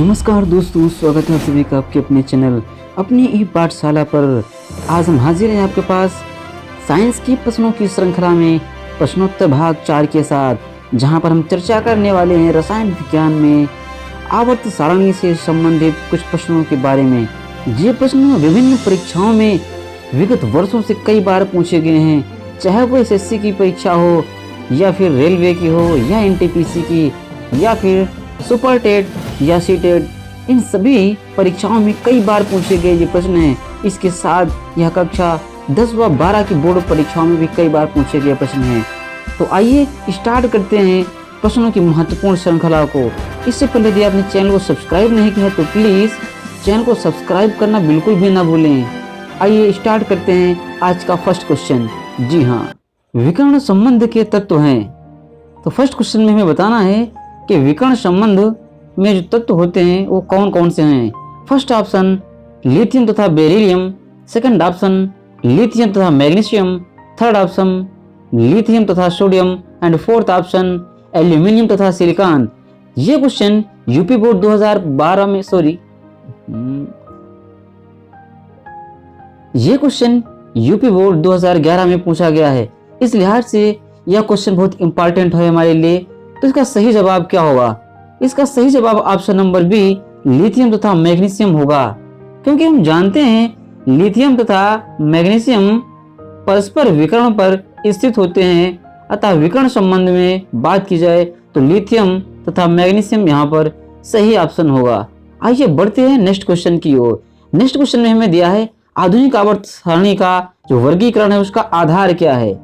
नमस्कार दोस्तों, स्वागत है आप सभी का आपके अपने चैनल अपनी ई पाठशाला पर। आज हम हाजिर हैं आपके पास साइंस की प्रश्नों की श्रृंखला में प्रश्नोत्तर भाग 4 के साथ, जहां पर हम चर्चा करने वाले हैं रसायन विज्ञान में आवर्त सारणी से संबंधित कुछ प्रश्नों के बारे में। ये प्रश्न विभिन्न परीक्षाओं में विगत वर्षों से कई बार पूछे गए हैं, चाहे वो एसएससी की परीक्षा हो या फिर रेलवे की हो या एनटीपीसी की या फिर सुपर टेट या सीटेट। इन सभी परीक्षाओं में कई बार पूछे गए ये प्रश्न हैं। इसके साथ यह कक्षा 10 व 12 की बोर्ड परीक्षाओं में भी कई बार पूछे गए प्रश्न हैं। तो आइए स्टार्ट करते हैं प्रश्नों की महत्वपूर्ण श्रृंखला को। इससे पहले यदि आपने चैनल को सब्सक्राइब नहीं किया तो प्लीज़ चैनल को सब्सक्राइब करना बिल्कुल भी ना भूलें। आइए स्टार्ट करते हैं आज का फर्स्ट क्वेश्चन। जी हाँ, विकर्ण संबंध के तत्व हैं। तो फर्स्ट क्वेश्चन में हमें बताना है कि विकर्ण संबंध में जो तत्व होते हैं वो कौन कौन से हैं। फर्स्ट ऑप्शन लिथियम तथा बेरिलियम, सेकंड ऑप्शन लिथियम तथा मैग्नीशियम, थर्ड ऑप्शन लिथियम तथा sodium and fourth option aluminium तथा सिलिकॉन। ये क्वेश्चन यूपी बोर्ड 2012 में ये क्वेश्चन यूपी बोर्ड 2011 में पूछा गया है। इस लिहाज से यह क्वेश्चन बहुत इंपॉर्टेंट है हमारे लिए। तो इसका सही जवाब क्या होगा? इसका सही जवाब ऑप्शन नंबर बी लिथियम तथा मैग्नीशियम होगा, क्योंकि हम जानते हैं लिथियम तथा मैग्नीशियम परस्पर विकर्ण पर स्थित होते हैं। अतः विकर्ण संबंध में बात की जाए तो लिथियम तथा मैग्नीशियम यहाँ पर सही ऑप्शन होगा। आइए बढ़ते हैं नेक्स्ट क्वेश्चन की ओर। नेक्स्ट क्वेश्चन में हमें दिया है आधुनिक आवर्त सारणी का जो वर्गीकरण है उसका आधार क्या है।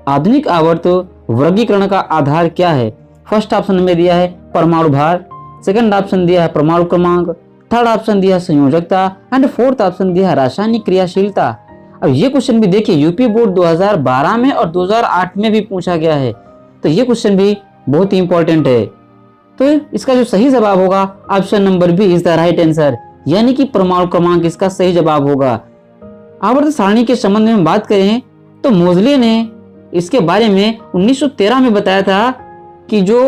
आधुनिक आवर्त वर्गीकरण का आधार क्या है? फर्स्ट ऑप्शन में दिया है परमाणु भार, सेकंड ऑप्शन दिया है परमाणु क्रमांक, थर्ड ऑप्शन दिया है संयोजकता एंड फोर्थ ऑप्शन दिया है रासायनिक क्रियाशीलता। अब ये क्वेश्चन भी देखिए यूपी बोर्ड 2012 में और 2008 में भी पूछा गया है, तो ये क्वेश्चन भी बहुत ही इंपॉर्टेंट है। तो इसका जो सही जवाब होगा option number B is the right answer, यानी कि परमाणु क्रमांक इसका सही जवाब होगा। आवर्त सारणी के संबंध में बात करें तो मोजले ने इसके बारे में 1913 में बताया था कि जो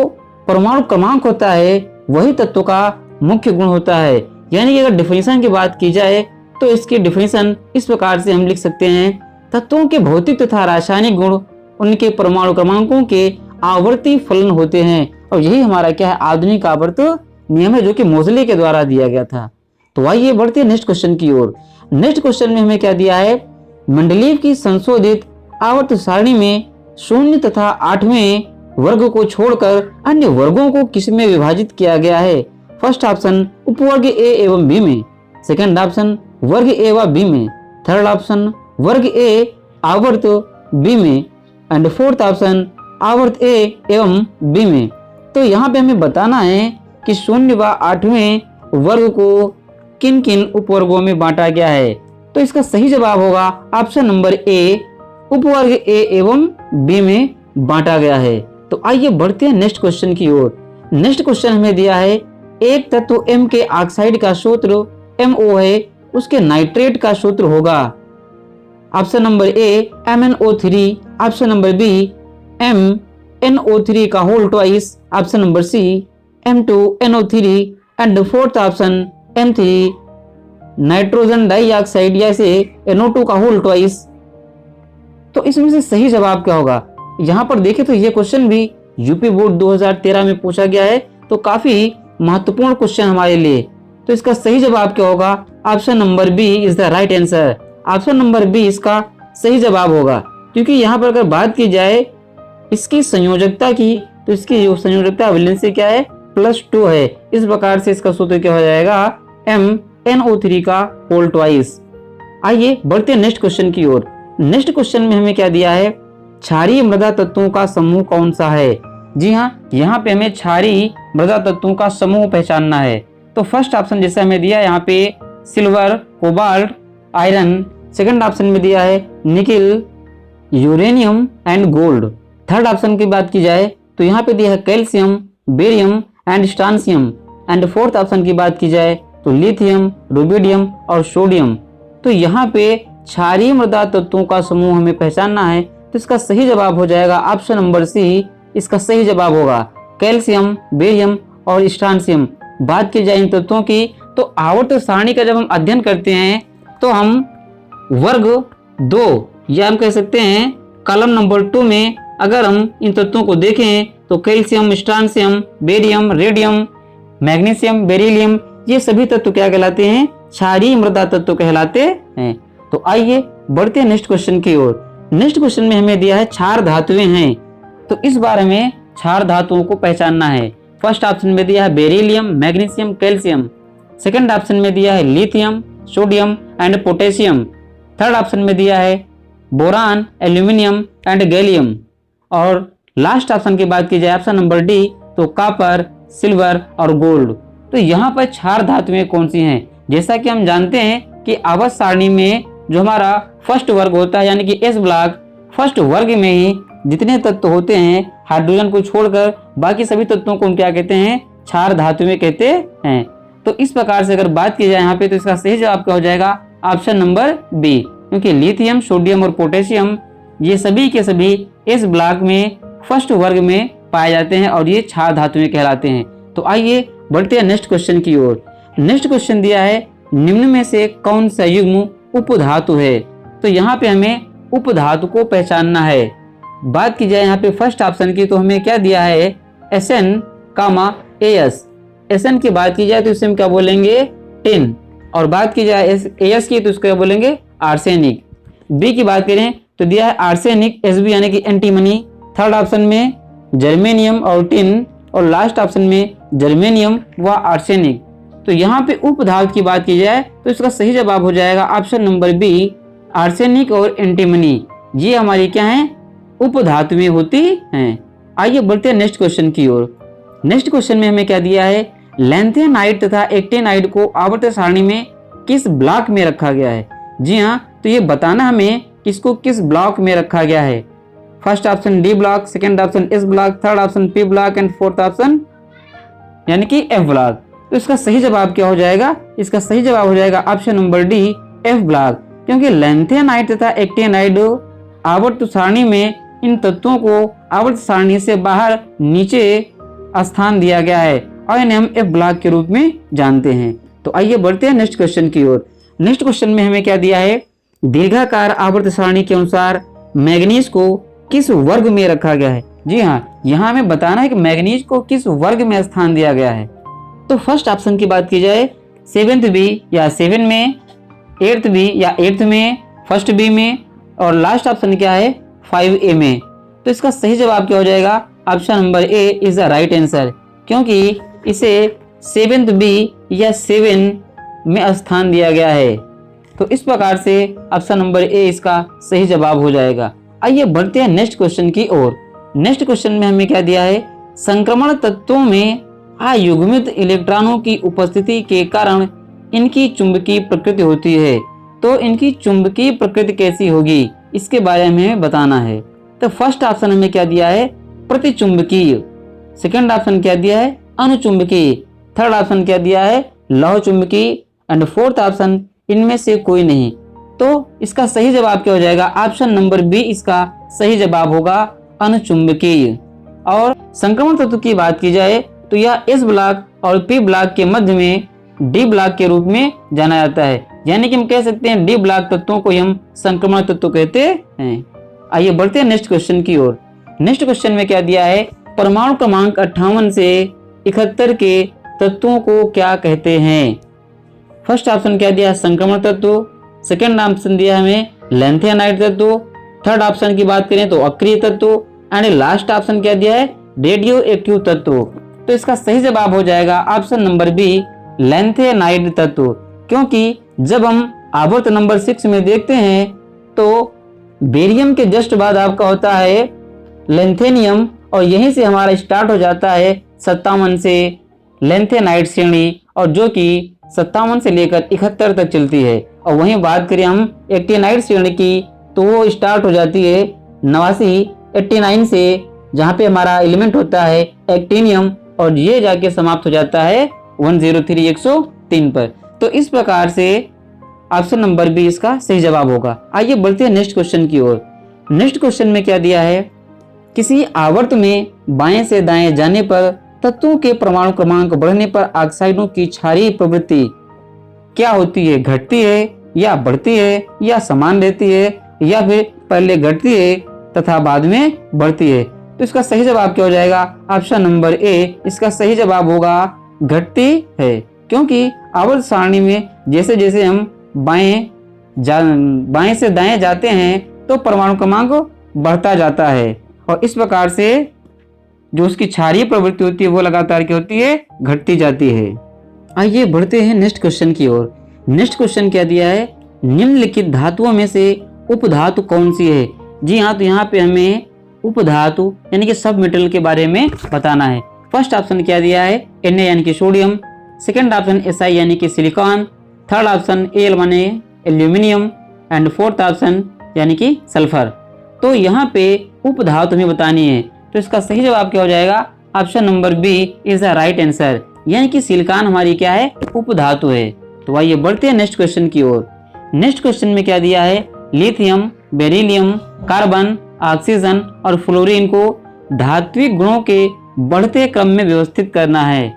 परमाणु क्रमांक होता है वही तत्व का मुख्य गुण होता है। यानी कि अगर डिफिनेशन की बात की जाए तो इसकी डिफिनेशन इस प्रकार से हम लिख सकते हैं, तत्वों के भौतिक तथा रासायनिक गुण उनके परमाणु क्रमांकों के आवर्ती फलन होते हैं। और यही हमारा क्या है, आधुनिक आवर्त नियम है, जो कि मोजले के द्वारा दिया गया था। तो आइए बढ़ते हैं नेक्स्ट क्वेश्चन की ओर। नेक्स्ट क्वेश्चन में हमें क्या दिया है, मेंडलीव की संशोधित आवर्त सारणी में 0 तथा 8वें वर्ग को छोड़कर अन्य वर्गों को किस में विभाजित किया गया है? फर्स्ट ऑप्शन उपवर्ग ए एवं बी में, सेकंड ऑप्शन वर्ग ए व बी में, थर्ड ऑप्शन वर्ग ए आवर्त बी में एंड फोर्थ ऑप्शन आवर्त ए एवं बी में। तो यहाँ पे हमें बताना है कि 0 व 8वें वर्ग को किन किन उपवर्गों में बांटा गया है। तो इसका सही जवाब होगा ऑप्शन नंबर ए, उपवर्ग ए एवं बी में बांटा गया है। तो आइए बढ़ते हैं नेक्स्ट क्वेश्चन की ओर। नेक्स्ट क्वेश्चन हमें दिया है एक तत्व M के ऑक्साइड का सूत्र MO है, उसके नाइट्रेट का सूत्र होगा। Option number A MnO3, option number B MnO3 का whole twice, option number C M2NO3 and fourth option M3 nitrogen dioxide या से NO2 का होल ट्वाइस। तो इसमें से सही जवाब क्या होगा? यहाँ पर देखें तो ये क्वेश्चन भी यूपी बोर्ड 2013 में पूछा गया है, तो काफी महत्वपूर्ण क्वेश्चन हमारे लिए। तो इसका सही जवाब क्या होगा? Option number B is the right answer. Option number B इसका सही जवाब होगा, क्योंकि यहाँ पर अगर बात की जाए इसकी संयोजकता की तो इसकी जो संयोजकता वैलेंसी क्या है, +2 है। इस प्रकार से इसका सूत्र क्या हो जाएगा, MnO3 का होल ट्वाइस। आइए बढ़ते हैं नेक्स्ट क्वेश्चन की ओर। नेक्स्ट क्वेश्चन में हमें क्या दिया है, क्षारीय मृदा तत्वों का समूह कौन सा है? जी हाँ, यहाँ पे हमें क्षारीय मृदा तत्वों का समूह पहचानना है। तो फर्स्ट ऑप्शन जैसे हमें दिया है यहाँ पे silver, cobalt, iron, second option में दिया है nickel, uranium and gold. Third option की बात की जाए तो यहाँ पे दिया है calcium, barium and strontium and fourth option की बात की जाए तो लिथियम, रुबिडियम और सोडियम। तो यहाँ पे क्षारीय मृदा तत्वों का समूह हमें पहचानना है, तो इसका सही जवाब हो जाएगा ऑप्शन नंबर सी, इसका सही जवाब होगा कैल्शियम, बेरियम और स्ट्रांसियम। बात की जाए इन तत्वों की, तो आवर्त सारणी का जब हम अध्ययन करते हैं तो हम वर्ग 2 या हम कह सकते हैं कॉलम नंबर 2 में अगर हम इन तत्वों को देखें तो calcium, strontium, barium, radium, magnesium, beryllium, ये सभी तत्व क्या कहलाते हैं? क्षारीय मृदा तत्व कहलाते हैं। तो आइए बढ़ते हैं नेक्स्ट क्वेश्चन की ओर। नेक्स्ट क्वेश्चन में हमें दिया है क्षार धातुएं हैं, तो इस बार हमें क्षार धातुओं को पहचानना है। फर्स्ट ऑप्शन में दिया है beryllium, magnesium, calcium. Second option में दिया है lithium, sodium and potassium. Third option में दिया है बोरान, एल्यूमिनियम एंड गैलियम। और लास्ट ऑप्शन की बात की जाए ऑप्शन नंबर डी, तो कॉपर, सिल्वर और गोल्ड। तो यहाँ पर क्षार धातुएं कौन सी हैं? जैसा कि हम जानते हैं कि आवर्त सारणी में जो हमारा फर्स्ट वर्ग होता है यानी कि एस ब्लॉक, फर्स्ट वर्ग में ही जितने तत्व होते हैं हाइड्रोजन को छोड़कर बाकी सभी तत्वों को हम क्या कहते हैं? क्षार धातुएं कहते हैं। तो इस प्रकार से अगर बात की जाए यहाँ पे तो इसका सही जवाब क्या हो जाएगा? ऑप्शन नंबर बी, क्योंकि लिथियम, सोडियम और पोटेशियम ये सभी के सभी इस ब्लॉक में फर्स्ट वर्ग में पाए जाते हैं और ये क्षार धातुएं कहलाते हैं। तो आइए बढ़ते हैं नेक्स्ट क्वेश्चन की ओर। नेक्स्ट क्वेश्चन दिया है निम्न में से कौन सा युग्म उपधातु है? तो यहाँ पे हमें उपधातु को पहचानना है। बात की जाए यहाँ पे फर्स्ट ऑप्शन की तो हमें क्या दिया है? Sn, AS। Sn की बात की जाए तो इसे हम क्या बोलेंगे? टिन। और बात की जाए AS की तो इसको क्या बोलेंगे? आर्सेनिक। बी की बात करें तो दिया है आर्सेनिक, Sb यानी कि एंटीमनी। थर्ड ऑप्शन में जर्मेनियम और टिन, और लास्ट ऑप्शन में जर्मेनियम व आर्सेनिक। तो यहाँ पे उपधातु की बात की जाए तो इसका सही जवाब हो जाएगा ऑप्शन नंबर बी, आर्सेनिक और एंटीमनी। ये हमारी क्या है? उपधातुएं होती हैं। आइए बढ़ते हैं नेक्स्ट क्वेश्चन की ओर। नेक्स्ट क्वेश्चन में हमें क्या दिया है? लैंथेनाइड तथा एक्टिनाइड को आवर्त सारणी में किस ब्लॉक में रखा गया है? जी हाँ, तो ये बताना हमें किसको किस ब्लॉक में रखा गया है। First option D block, second option S block, third option P block and fourth option यानी कि एफ ब्लॉक। तो इसका सही जवाब क्या हो जाएगा? इसका सही जवाब हो जाएगा option number D, F block, क्योंकि लैंथेनाइड तथा एक्टिनाइड आवर्त सारणी में इन तत्वों को आवर्त सारणी से बाहर नीचे स्थान दिया गया है और इन्हें हम एफ ब्लॉक के रूप में जानते हैं। तो आइए बढ़ते हैं नेक्स्ट क्वेश्चन की ओर। नेक्स्ट क्वेश्चन में हमें क्या दिया है? दीर्घाकार आवर्त सारणी के अनुसार मैग्नीज को किस वर्ग में रखा गया है? जी हाँ, यहाँ हमें बताना है कि मैग्नीज को किस वर्ग में स्थान दिया गया है। तो फर्स्ट ऑप्शन की बात की जाए 7th बी या 7 में, 8th बी या 8th में, फर्स्ट बी में, और लास्ट ऑप्शन क्या है? 5A में। तो इसका सही जवाब क्या हो जाएगा? Option number A is the right answer, क्योंकि इसे 7th बी या 7 में स्थान दिया गया है। तो इस प्रकार से ऑप्शन नंबर ए इसका सही जवाब हो जाएगा। आइए बढ़ते हैं नेक्स्ट क्वेश्चन की ओर। नेक्स्ट क्वेश्चन में हमें क्या दिया है? संक्रमण तत्वों में अयुग्मित इलेक्ट्रॉनों की उपस्थिति के कारण इनकी चुंबकीय प्रकृति होती है। तो इनकी चुंबकीय प्रकृति कैसी होगी इसके बारे में हमें बताना है। तो फर्स्ट ऑप्शन हमें क्या दिया है? प्रतिचुंबकीय। सेकंड ऑप्शन क्या दिया है? अनुचुंबकीय। थर्ड ऑप्शन क्या दिया है? लौह चुंबकीय। एंड फोर्थ ऑप्शन इनमें से कोई नहीं। तो इसका सही जवाब क्या हो जाएगा? ऑप्शन नंबर बी इसका सही जवाब होगा, अनुचुंबकीय। और संक्रमण तत्व की बात की जाए तो यह एस ब्लॉक और पी ब्लॉक के मध्य में डी ब्लॉक के रूप में जाना जाता है, यानी कि हम कह सकते हैं डी ब्लॉक तत्वों को हम संक्रमण तत्व कहते हैं। आइए बढ़ते हैं नेक्स्ट क्वेश्चन की ओर। नेक्स्ट क्वेश्चन में क्या दिया है? परमाणु क्रमांक 58 से 71 के तत्वों को क्या कहते हैं? फर्स्ट ऑप्शन क्या दिया? संक्रमण तत्व। सेकंड ऑप्शन दिया हमें लैंथेनाइड तत्व। थर्ड ऑप्शन की बात करें तो अक्रिय तत्व। एंड लास्ट ऑप्शन क्या दिया है? रेडियो एक्टिव तत्व। तो इसका सही जवाब हो जाएगा ऑप्शन नंबर बी, लैंथेनाइड तत्व, क्योंकि जब हम आवर्त नंबर 6 में देखते हैं तो बेरियम के जस्ट बाद आपका होता है लैंथेनियम, और यहीं से हमारा स्टार्ट हो जाता है 57 से लैंथेनाइड श्रेणी, और जो कि 57 से लेकर 71 तक चलती है। और वहीं बात करें हम एक्टिनाइड श्रेणी की तो वो स्टार्ट हो जाती है 89 से, जहाँ पे हमारा एलिमेंट होता है एक्टिनियम, और ये जाके समाप्त हो जाता है 103 पर। तो इस प्रकार से ऑप्शन नंबर बी इसका सही जवाब होगा। आइए बढ़ते हैं नेक्स्ट क्वेश्चन की ओर। नेक्स्ट क्वेश्चन में क्या दिया है? किसी आवर्त में बाएं से दाएं जाने पर तत्वों के परमाणु क्रमांक बढ़ने पर ऑक्साइडों की क्षारीय प्रवृत्ति क्या होती है, घटती है या बढ़ती है या समान रहती है या फिर पहले घटती है तथा बाद में बढ़ती है। तो इसका सही जवाब क्या हो जाएगा, ऑप्शन नंबर ए इसका सही जवाब होगा घटती है, क्योंकि आवर्त सारणी में जैसे जैसे हम बाएं से दाएं जाते हैं तो परमाणु क्रमांक बढ़ता जाता है और इस प्रकार से जो उसकी क्षारीय प्रवृत्ति होती है वो लगातार क्या होती है, घटती जाती है। आइए बढ़ते हैं नेक्स्ट क्वेश्चन की ओर। नेक्स्ट क्वेश्चन क्या दिया है, निम्नलिखित धातुओं में से उपधातु कौन सी है। जी हाँ, तो यहाँ पे हमें उपधातु यानी कि सब मेटल के बारे में बताना है। फर्स्ट ऑप्शन क्या दिया है, Na यानी कि सोडियम, सेकंड ऑप्शन Si यानी कि सिलिकॉन, थर्ड ऑप्शन Al माने एल्यूमिनियम एंड फोर्थ ऑप्शन यानी कि सल्फर। तो यहाँ पे उपधातु हमें बतानी है, तो इसका सही जवाब क्या हो जाएगा, option number B is the right answer, यानी कि सिलिकॉन हमारी क्या है, उपधातु है। तो आइए बढ़ते हैं नेक्स्ट क्वेश्चन की ओर। नेक्स्ट क्वेश्चन में क्या दिया है, लिथियम, बेरिलियम, कार्बन, ऑक्सीजन और फ्लोरीन को धात्विक गुणों के बढ़ते क्रम में व्यवस्थित करना है।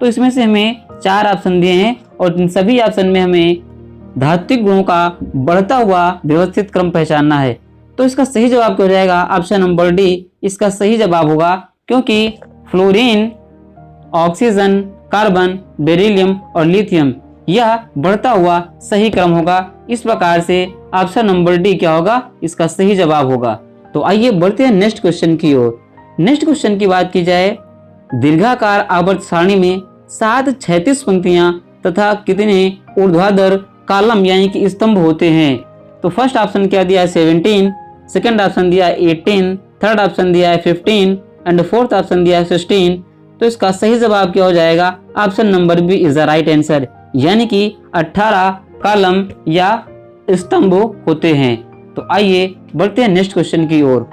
तो इसमें से हमें 4 ऑप्शन दिए हैं और इन सभी ऑप्शन में हमें धात्विक गुणों का बढ़ता हुआ व्यवस्थित क्रम पहचानना है। तो इसका सही जवाब क्या हो जाएगा, ऑप्शन नंबर डी इसका सही जवाब होगा, क्योंकि फ्लोरीन, ऑक्सीजन, कार्बन, बेरिलियम और लिथियम यह बढ़ता हुआ सही क्रम होगा। इस प्रकार से ऑप्शन नंबर डी क्या होगा, इसका सही जवाब होगा। तो आइए बढ़ते हैं नेक्स्ट क्वेश्चन की ओर। नेक्स्ट क्वेश्चन की बात की जाए, दीर्घाकार आवर्त सारणी में 7 क्षैतिज पंक्तियां तथा कितने ऊर्ध्वाधर कॉलम यानी कि स्तंभ होते हैं। तो फर्स्ट ऑप्शन क्या दिया है 17, सेकंड ऑप्शन दिया है 18, थर्ड ऑप्शन दिया है 15 एंड फोर्थ ऑप्शन दिया है 16। तो इसका सही जवाब क्या हो जाएगा, option number B is the right answer, यानी कि 18 कॉलम या स्तंभ होते हैं। तो आइए बढ़ते हैं नेक्स्ट क्वेश्चन की ओर।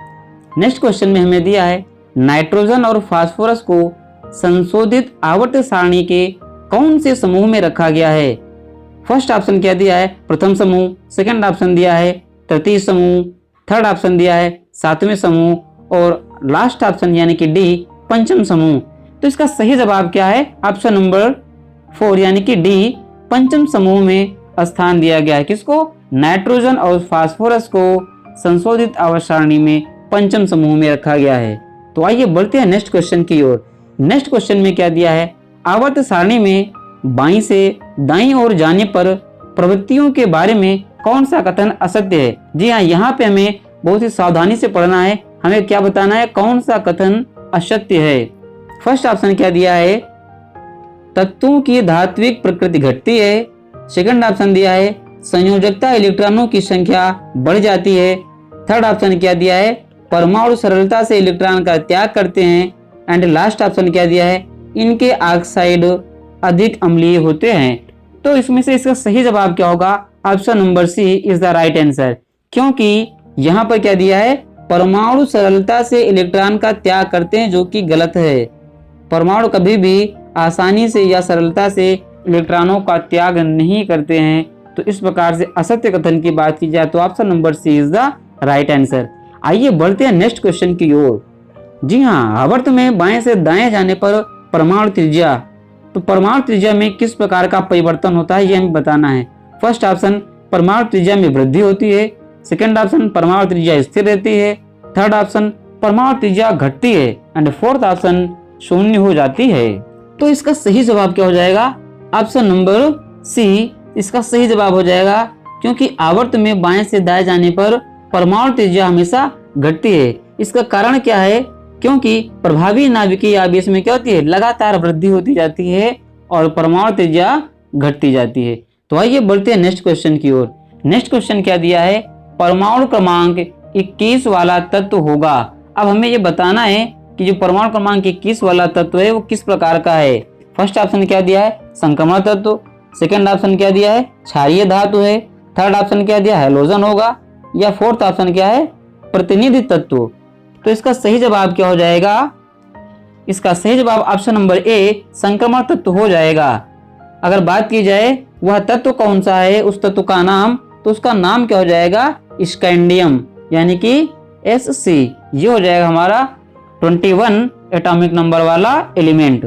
नेक्स्ट क्वेश्चन में हमें दिया है, नाइट्रोजन और फास्फोरस को संशोधित आवर्त सारणी के कौन से समूह में रखा गया है। फर्स्ट ऑप्शन क्या दिया है, प्रथम समूह, सेकंड ऑप्शन दिया है तृतीय समूह, थर्ड ऑप्शन दिया है 7वें समूह और लास्ट ऑप्शन यानी कि डी पंचम समूह। तो इसका सही जवाब क्या है, ऑप्शन नंबर 4 यानी कि डी पंचम समूह में स्थान दिया गया है। किसको, नाइट्रोजन और फास्फोरस को संशोधित आवर्त सारणी में पंचम समूह में रखा गया है। तो आइए बढ़ते हैं नेक्स्ट क्वेश्चन की ओर। नेक्स्ट क्वेश्चन में क्या दिया है, आवर्त सारणी में बाईं से दाईं ओर जाने पर प्रवृत्तियों के बारे में कौन सा कथन असत्य है। जी हाँ, यहाँ पे हमें बहुत ही सावधानी से पढ़ना है, हमें क्या बताना है, कौन सा कथन असत्य है। फर्स्ट ऑप्शन क्या दिया है, तत्वों की धात्विक प्रकृति घटती है। सेकंड ऑप्शन दिया है संयोजकता इलेक्ट्रॉनों की संख्या बढ़ जाती है। थर्ड ऑप्शन क्या दिया है, परमाणु सरलता से इलेक्ट्रॉन का त्याग करते हैं एंड लास्ट ऑप्शन क्या दिया है, इनके ऑक्साइड अधिक अम्लीय होते हैं। तो इसमें से इसका सही जवाब क्या होगा, option number C is the right answer, क्योंकि यहाँ पर क्या दिया है, परमाणु सरलता से इलेक्ट्रॉन का त्याग करते हैं, जो कि गलत है। परमाणु कभी भी आसानी से या सरलता से इलेक्ट्रॉनों का त्याग नहीं करते हैं। तो इस प्रकार से असत्य कथन की बात की जाए तो option number C is the right answer. आइए बढ़ते हैं नेक्स्ट क्वेश्चन की ओर। जी हाँ, आवर्त में बाएं से दाएं जाने पर परमाणु त्रिज्या, तो परमाणु त्रिज्या में किस प्रकार का परिवर्तन होता है ये हमें बताना है। फर्स्ट ऑप्शन परमाणु त्रिज्या में वृद्धि होती है, सेकंड ऑप्शन परमाणु त्रिज्या स्थिर रहती है, थर्ड ऑप्शन परमाणु त्रिज्या घटती है एंड फोर्थ ऑप्शन शून्य हो जाती है। तो इसका सही जवाब क्या हो जाएगा, ऑप्शन नंबर सी इसका सही जवाब हो जाएगा, क्योंकि आवर्त में बाएं से दाएं जाने पर परमाणु त्रिज्या हमेशा घटती है। इसका कारण क्या है, क्योंकि प्रभावी नाभिकीय आवेश में क्या होती है, लगातार वृद्धि होती जाती है और परमाणु त्रिज्या घटती जाती है। तो आइए बढ़ते हैं नेक्स्ट क्वेश्चन की ओर। नेक्स्ट क्वेश्चन क्या दिया है, परमाणु क्रमांक 21 वाला तत्व होगा। अब हमें ये बताना है कि जो परमाणु क्रमांक 21 वाला तत्व है वो किस प्रकार का है। फर्स्ट ऑप्शन क्या दिया है, संक्रमण तत्व, सेकंड ऑप्शन क्या दिया है, क्षारीय धातु है, थर्ड ऑप्शन क्या दिया है, हैलोजन होगा, या फोर्थ ऑप्शन क्या है, प्रतिनिधि तत्व। तो इसका सही जवाब क्या हो जाएगा, इसका सही जवाब ऑप्शन नंबर ए संक्रमण तत्व हो जाएगा। अगर बात की जाए वह तत्व कौन सा है, उस तत्व का नाम, तो उसका नाम क्या हो जाएगा, स्कैंडियम यानी कि SC। ये हो जाएगा हमारा 21 एटॉमिक नंबर वाला एलिमेंट।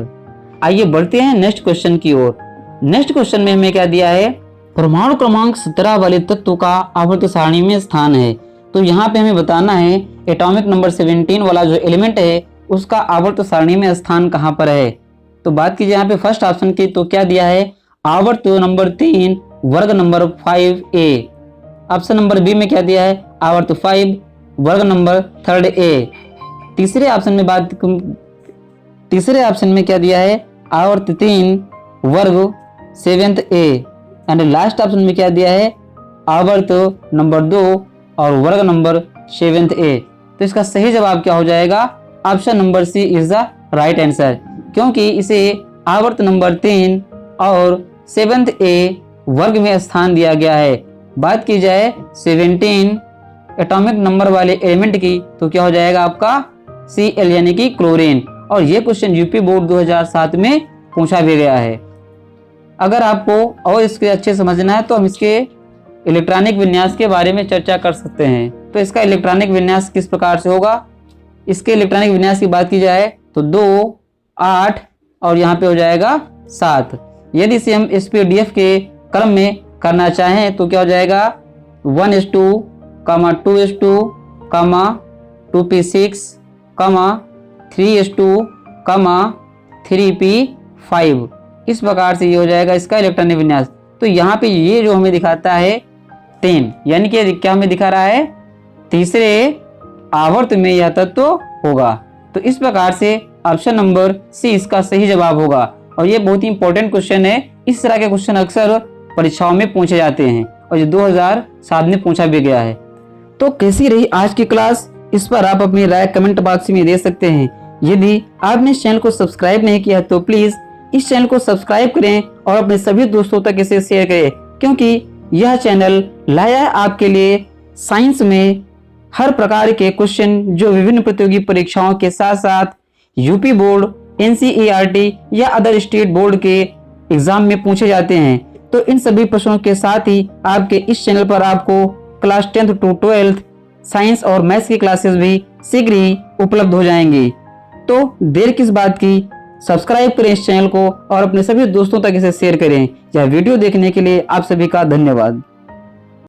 आइए बढ़ते हैं नेक्स्ट क्वेश्चन की ओर। नेक्स्ट क्वेश्चन में हमें क्या दिया है, परमाणु क्रमांक 17 वाले तत्व का आवर्त सारणी में स्थान है। तो यहाँ पे हमें बताना है एटॉमिक नंबर 17 वाला जो एलिमेंट है उसका आवर्त सारणी में स्थान कहाँ पर है। तो बात कीजिए यहाँ पे फर्स्ट ऑप्शन की, तो क्या दिया है, आवर्त नंबर 3 वर्ग number 5a। Option number B में क्या दिया है, आवर्त 5 वर्ग नंबर 3a। तीसरे ऑप्शन में क्या दिया है, आवर्त 3 वर्ग 7a। एंड लास्ट ऑप्शन में क्या दिया है, आवर्त नंबर 2 और वर्ग नंबर 7a। तो इसका सही जवाब क्या हो जाएगा, option number C is the right answer, क्योंकि इसे आवर्त नंबर 3 और 7a वर्ग में स्थान दिया गया है। बात की जाए 17 एटॉमिक नंबर वाले एलिमेंट की, तो क्या हो जाएगा आपका Cl यानी कि क्लोरीन। और ये क्वेश्चन यूपी बोर्ड 2007 में पूछा भी गया है। अगर आपको और इसके अच्छे समझना है तो हम इसके इलेक्ट्रॉनिक विन्यास के बारे में चर्चा कर सकते हैं। तो इसका इलेक्ट्रॉनिक विन्यास किस प्रकार से होगा, इसके इलेक्ट्रॉनिक विन्यास की बात की जाए तो 2, 8 और यहाँ पे हो जाएगा 7। यदि इसे हम SPDF के क्रम में करना चाहें तो क्या हो जाएगा 1:2, 2:2, 2p6, 3:2, 3p5। इस प्रकार से ये हो जाएगा इसका इलेक्ट्रॉनिक विन्यास। तो यहाँ पे ये जो हमें दिखाता है 10, यानी कि क्या हमें दिखा रहा है, तीसरे आवर्त में यह तत्व होगा। तो इस प्रकार से ऑप्शन नंबर सी इसका सही जवाब होगा। और ये बहुत ही इंपॉर्टेंट क्वेश्चन है। इस तरह के क्वेश्चन अक्सर परीक्षाओं में पूछे जाते हैं और ये 2007 में पूछा भी गया है। तो कैसी रही आज की क्लास, इस पर आप अपनी राय कमेंट बॉक्स में दे सकते हैं। यदि आपने इस चैनल को सब्सक्राइब नहीं किया तो प्लीज इस चैनल को सब्सक्राइब करें और अपने सभी दोस्तों तक इसे शेयर करें, क्योंकि यह चैनल लाया है आपके लिए साइंस में हर प्रकार के क्वेश्चन जो विभिन्न प्रतियोगी परीक्षाओं के साथ साथ यूपी बोर्ड, NCERT या अदर स्टेट बोर्ड के एग्जाम में पूछे जाते हैं। तो इन सभी प्रश्नों के साथ ही आपके इस चैनल पर आपको class 10th to 12th science और मैथ्स की क्लासेस भी शीघ्र ही उपलब्ध हो जाएंगी। तो देर किस बात की, सब्सक्राइब करें इस चैनल को और अपने सभी दोस्तों तक इसे शेयर करें। यह वीडियो देखने के लिए आप सभी का धन्यवाद।